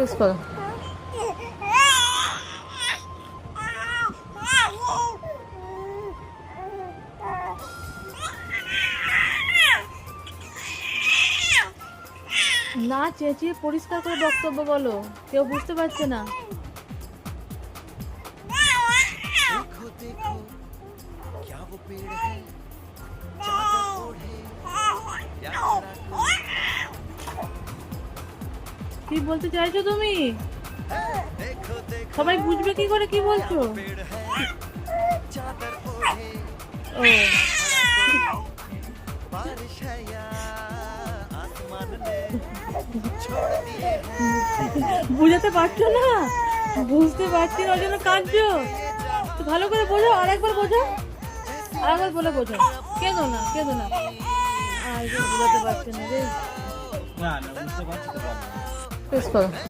Press করো। না চেঁচিয়ে পরিষ্কার করে বক্তব্য বলো, কেউ বুঝতে পারছে না। देखो देखो क्या वो पेड़ है चादर ओढ़े प्यारा कोई কি বলতে চাইছো তুমি? देखो देखो সবাই बुझবে কি করে কি বলছো? पेड़ है चादर ओढ़े ও बारिश है या आसमान ने छोड़ दिए हैं বুঝাতে পারছো না? বুঝতে পারছি না ওই জন্য কাঁদছো। তো ভালো করে বোঝাও, আরেকবার বোঝাও, আরেকবার বলে বোঝাও। কেঁদো না, কেঁদো না। আর বুঝাতে পারছি না রে। না না বুঝতে পারছি তো। প্রেস করো।